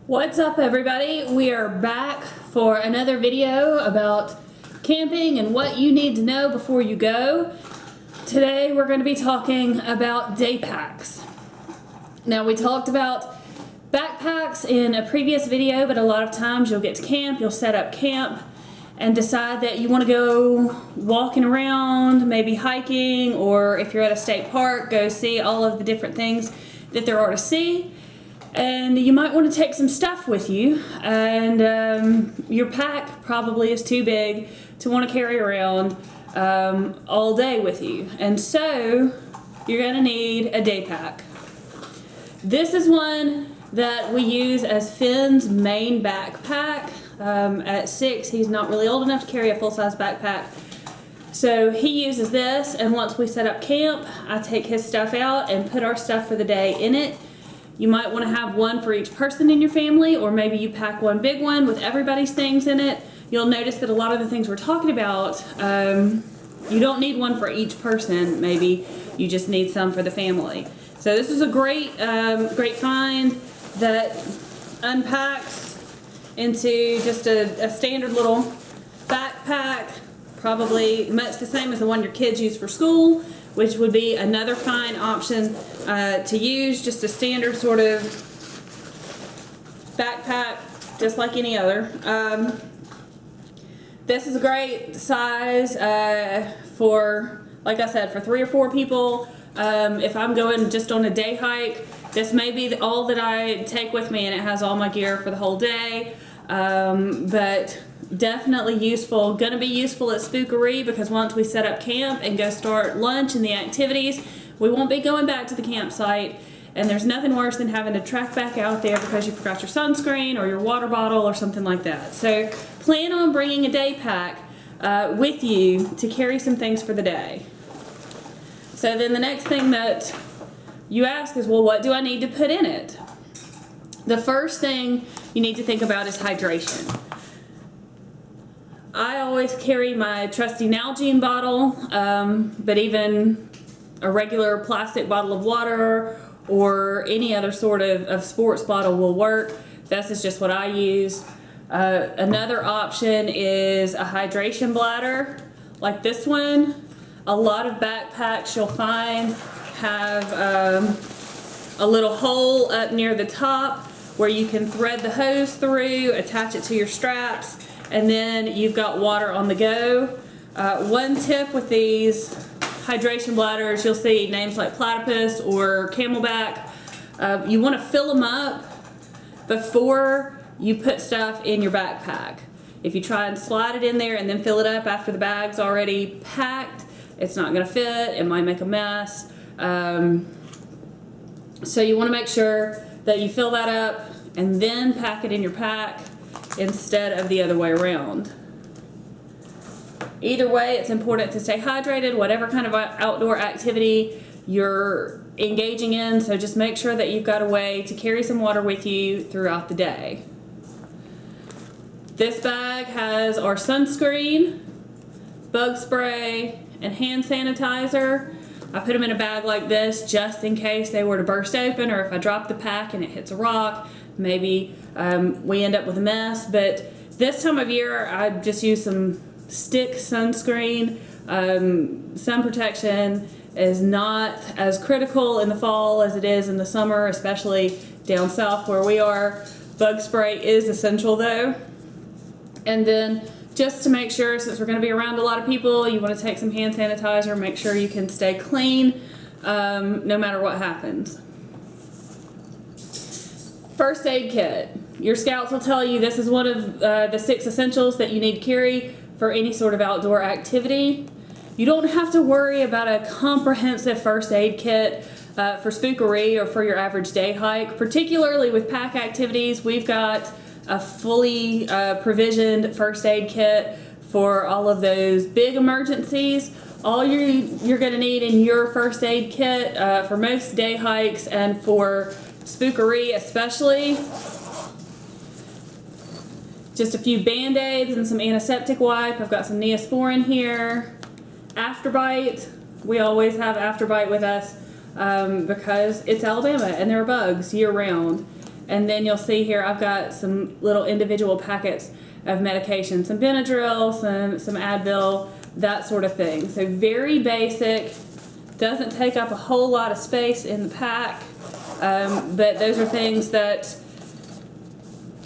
What's up, everybody? We are back for another video about camping and what you need to know before you go. Today we're going to be talking about day packs. Now, we talked about backpacks in a previous video, but a lot of times you'll get to camp, you'll set up camp and decide that you want to go walking around, maybe hiking, or if you're at a state park, go see all of the different things that there are to see. And you might want to take some stuff with you, and your pack probably is too big to want to carry around all day with you. And so you're going to need a day pack. This is one that we use as Finn's main backpack. At 6, he's not really old enough to carry a full-size backpack. So he uses this, and once we set up camp, I take his stuff out and put our stuff for the day in it. You might want to have one for each person in your family, or maybe you pack one big one with everybody's things in it. You'll notice that a lot of the things we're talking about, you don't need one for each person. Maybe you just need some for the family. So this is a great find that unpacks into just a standard little backpack, probably much the same as the one your kids use for school, which would be another fine option to use. Just a standard sort of backpack, just like any other. This is a great size for, like I said, for 3 or 4 people. If I'm going just on a day hike, this may be all that I take with me, and it has all my gear for the whole day. But definitely useful. Gonna be useful at Spookery, because once we set up camp and go start lunch and the activities, we won't be going back to the campsite, and there's nothing worse than having to track back out there because you forgot your sunscreen or your water bottle or something like that. So plan on bringing a day pack with you to carry some things for the day. So then the next thing that you ask is, well, what do I need to put in it? The first thing you need to think about is hydration. I always carry my trusty Nalgene bottle, but even a regular plastic bottle of water or any other sort of sports bottle will work. This is just what I use. Another option is a hydration bladder, like this one. A lot of backpacks you'll find have a little hole up near the top where you can thread the hose through, attach it to your straps, and then you've got water on the go. One tip with these hydration bladders, you'll see names like Platypus or Camelback. You want to fill them up before you put stuff in your backpack. If you try and slide it in there and then fill it up after the bag's already packed, it's not going to fit. It might make a mess. So you want to make sure that you fill that up and then pack it in your pack instead of the other way around. Either way, it's important to stay hydrated, whatever kind of outdoor activity you're engaging in, so just make sure that you've got a way to carry some water with you throughout the day. This bag has our sunscreen, bug spray, and hand sanitizer. I put them in a bag like this just in case they were to burst open, or if I drop the pack and it hits a rock, maybe we end up with a mess. But this time of year, I just use some stick sunscreen. Sun protection is not as critical in the fall as it is in the summer, especially down south where we are. Bug spray is essential though. And then just to make sure, since we're going to be around a lot of people, you want to take some hand sanitizer, make sure you can stay clean no matter what happens. First aid kit. Your scouts will tell you this is one of the 6 essentials that you need to carry for any sort of outdoor activity. You don't have to worry about a comprehensive first aid kit for Spookery or for your average day hike. Particularly with pack activities, we've got a fully provisioned first aid kit for all of those big emergencies. All you're going to need in your first aid kit for most day hikes and for Spookery especially, just a few band-aids and some antiseptic wipe. I've got some Neosporin here. Afterbite. We always have Afterbite with us because it's Alabama and there are bugs year-round. And then you'll see here I've got some little individual packets of medication, some Benadryl, some Advil, that sort of thing. So very basic, doesn't take up a whole lot of space in the pack, but those are things that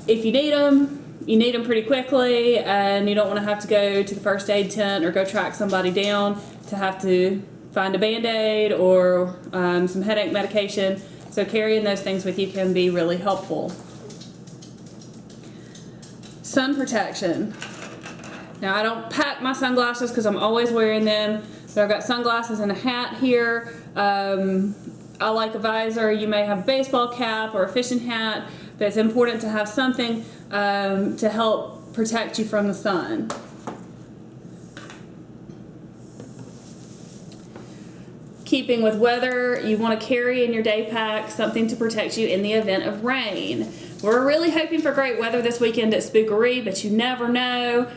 if you need them pretty quickly, and you don't want to have to go to the first aid tent or go track somebody down to have to find a Band-Aid or some headache medication. So carrying those things with you can be really helpful. Sun protection. Now I don't pack my sunglasses because I'm always wearing them, but I've got sunglasses and a hat here. I like a visor. You may have a baseball cap or a fishing hat, but it's important to have something to help protect you from the sun. Keeping with weather, you want to carry in your day pack something to protect you in the event of rain. We're really hoping for great weather this weekend at Spookaree, but you never know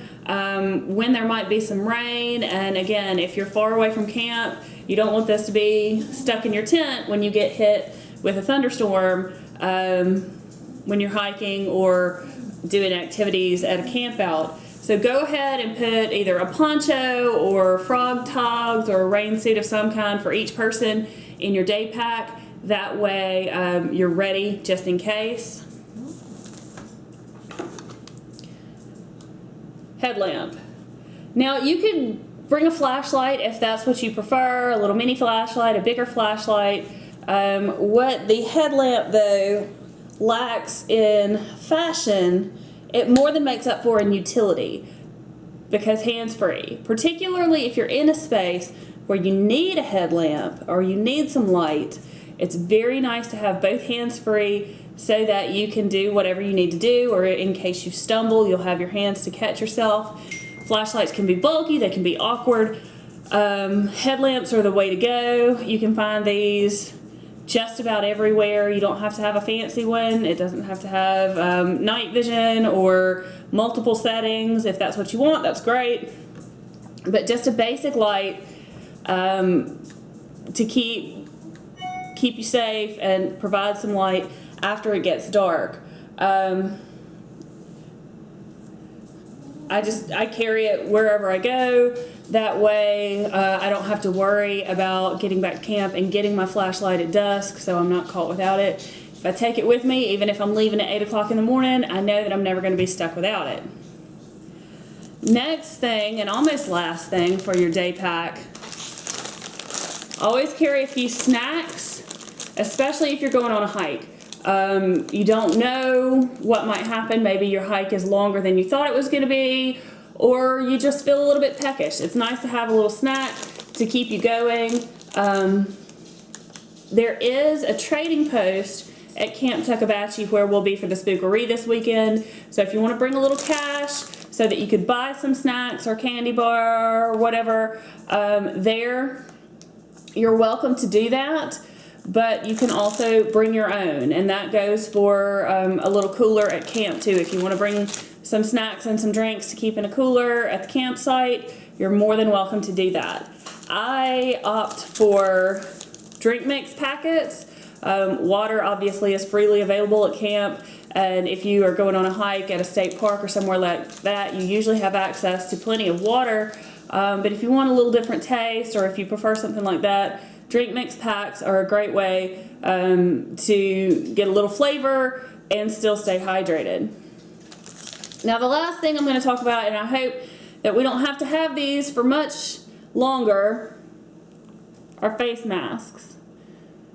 when there might be some rain. And again, if you're far away from camp, you don't want this to be stuck in your tent when you get hit with a thunderstorm when you're hiking or doing activities at a camp out. So go ahead and put either a poncho or frog togs or a rain suit of some kind for each person in your day pack. That way you're ready just in case. Headlamp. Now you could bring a flashlight if that's what you prefer, a little mini flashlight, a bigger flashlight. What the headlamp though lacks in fashion, it more than makes up for in utility, because hands-free, particularly if you're in a space where you need a headlamp or you need some light, it's very nice to have both hands-free so that you can do whatever you need to do, or in case you stumble, you'll have your hands to catch yourself. Flashlights can be bulky, they can be awkward. Headlamps are the way to go. You can find these just about everywhere. You don't have to have a fancy one. It doesn't have to have night vision or multiple settings. If that's what you want, that's great. But just a basic light to keep you safe and provide some light after it gets dark. I carry it wherever I go. That way I don't have to worry about getting back to camp and getting my flashlight at dusk, so I'm not caught without it. If I take it with me, even if I'm leaving at 8 o'clock in the morning, I know that I'm never going to be stuck without it. Next thing, and almost last thing for your day pack, always carry a few snacks, especially if you're going on a hike. You don't know what might happen. Maybe your hike is longer than you thought it was going to be, or you just feel a little bit peckish. It's nice to have a little snack to keep you going. There is a trading post at Camp Tuckabashie where we'll be for the Spookaree this weekend. So if you want to bring a little cash so that you could buy some snacks or candy bar or whatever there, you're welcome to do that. But you can also bring your own, and that goes for a little cooler at camp too. If you want to bring some snacks and some drinks to keep in a cooler at the campsite, you're more than welcome to do that. I opt for drink mix packets. Water obviously is freely available at camp, and if you are going on a hike at a state park or somewhere like that, you usually have access to plenty of water. But if you want a little different taste, or if you prefer something like that, drink mix packs are a great way to get a little flavor and still stay hydrated. Now the last thing I'm going to talk about, and I hope that we don't have to have these for much longer, are face masks.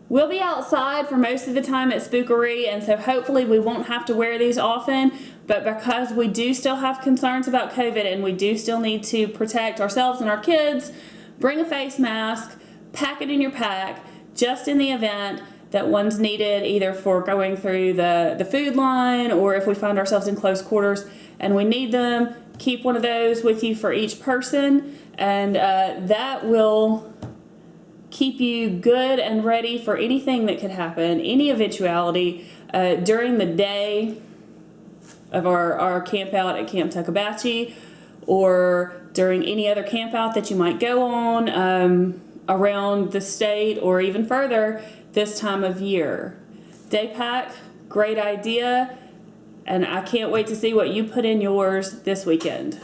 We'll be outside for most of the time at Spookaree, and so hopefully we won't have to wear these often, but because we do still have concerns about COVID and we do still need to protect ourselves and our kids, bring a face mask, pack it in your pack, just in the event that one's needed, either for going through the food line, or if we find ourselves in close quarters and we need them, keep one of those with you for each person, and that will keep you good and ready for anything that could happen, any eventuality during the day of our camp out at Camp Tuckabashie, or during any other camp out that you might go on around the state or even further this time of year. Day pack, great idea, and I can't wait to see what you put in yours this weekend.